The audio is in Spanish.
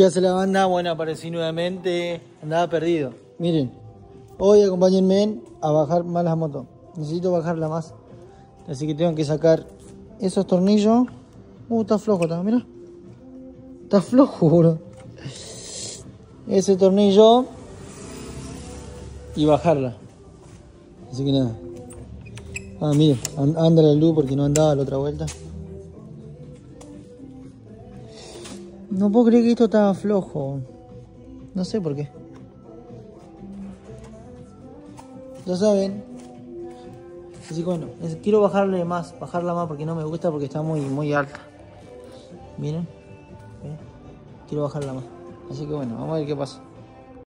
¿Qué hace la banda? Bueno, aparecí nuevamente. Andaba perdido. Miren, hoy acompáñenme a bajar más la moto. Necesito bajarla más. Así que tengo que sacar esos tornillos. Está flojo, mira. Está flojo, bro. Ese tornillo y bajarla. Así que nada. Miren, anda la luz porque no andaba la otra vuelta. No puedo creer que esto estaba flojo. No sé por qué. Ya saben. Así que bueno, quiero bajarla más porque no me gusta porque está muy alta. Miren. Quiero bajarla más. Así que bueno, vamos a ver qué pasa.